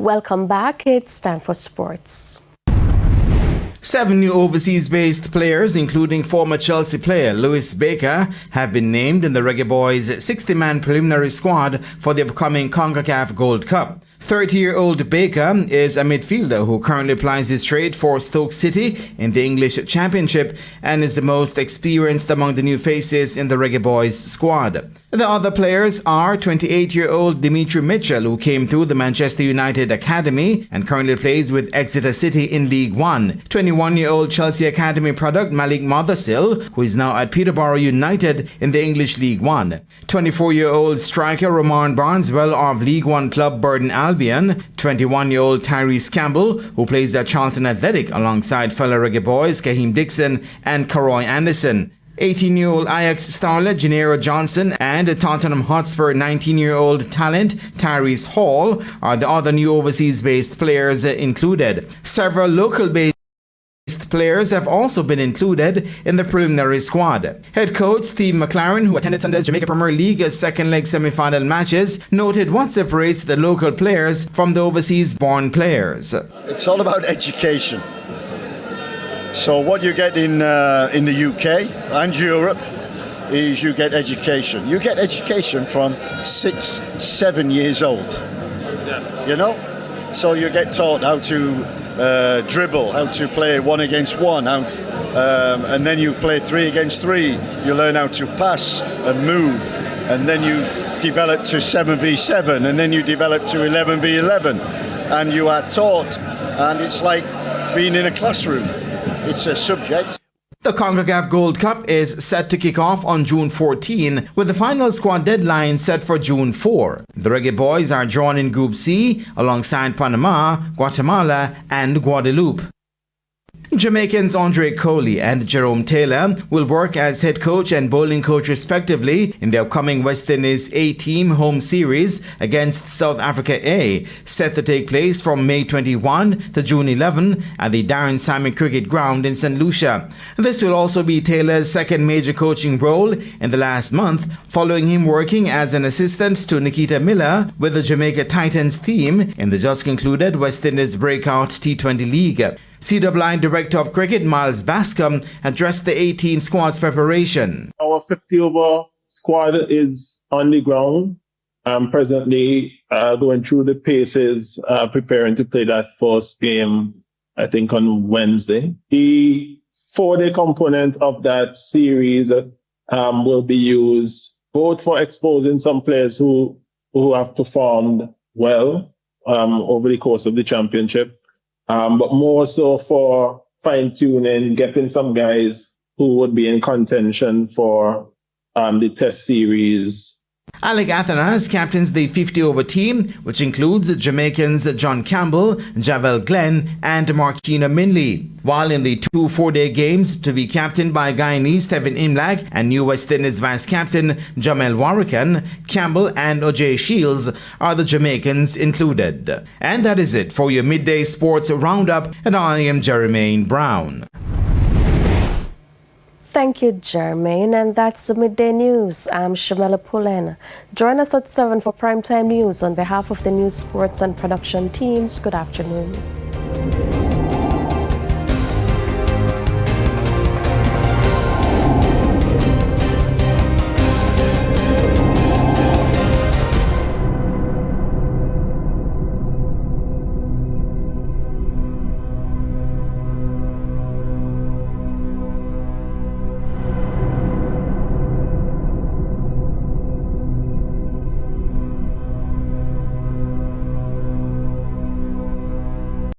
Welcome back. It's time for sports. 7 new overseas-based players, including former Chelsea player Lewis Baker, have been named in the Reggae Boyz 60-man preliminary squad for the upcoming CONCACAF Gold Cup. 30-year-old Baker is a midfielder who currently plies his trade for Stoke City in the English Championship and is the most experienced among the new faces in the Reggae Boyz squad. The other players are 28-year-old Dimitri Mitchell, who came through the Manchester United Academy and currently plays with Exeter City in League One. 21-year-old Chelsea Academy product Malik Mothersill, who is now at Peterborough United in the English League One. 24-year-old striker Roman Barneswell of League One club Burden Albion. 21-year-old Tyrese Campbell, who plays at Charlton Athletic alongside fellow Reggae Boys Kaheem Dixon and Karoy Anderson. 18-year-old Ajax starlet Gennaro Johnson and Tottenham Hotspur 19-year-old talent Tyrese Hall are the other new overseas-based players included. Several local-based players have also been included in the preliminary squad. Head coach Steve McLaren, who attended Sunday's Jamaica Premier League's second-leg semi-final matches, noted what separates the local players from the overseas-born players. It's all about education. So what you get in the UK and Europe is you get education. You get education from 6, 7 years old. You know? So you get taught how to dribble, how to play 1 against 1, and then you play 3 against 3. You learn how to pass and move, and then you develop to 7v7, and then you develop to 11v11, and you are taught, and it's like being in a classroom. It's a subject. The CONCACAF Gold Cup is set to kick off on June 14, with the final squad deadline set for June 4. The Reggae Boyz are drawn in Group C alongside Panama, Guatemala and Guadeloupe. Jamaicans Andre Coley and Jerome Taylor will work as head coach and bowling coach respectively in the upcoming West Indies A-Team home series against South Africa A, set to take place from May 21 to June 11 at the Darren Simon Cricket Ground in St. Lucia. This will also be Taylor's second major coaching role in the last month, following him working as an assistant to Nikita Miller with the Jamaica Titans team in the just concluded West Indies Breakout T20 League. CWI Director of Cricket Miles Bascom addressed the A-Team squad's preparation. Our 50-over squad is on the ground. I'm presently going through the paces, preparing to play that first game, I think on Wednesday. The 4-day component of that series will be used both for exposing some players who have performed well over the course of the championship, but more so for fine-tuning, getting some guys who would be in contention for the test series. Alec Athanas captains the 50-over team, which includes the Jamaicans John Campbell, Javel Glenn and Marquina Minley, while in the 2 4-day games to be captained by Guyanese Tevin Imlag and New West Indies vice-captain Jamel Warrican, Campbell and Ojay Shields are the Jamaicans included. And that is it for your midday sports roundup, and I am Jermaine Brown. Thank you, Jermaine, and that's the Midday News. I'm Shamela Pullen. Join us at 7 for Primetime News. On behalf of the news, sports and production teams, good afternoon.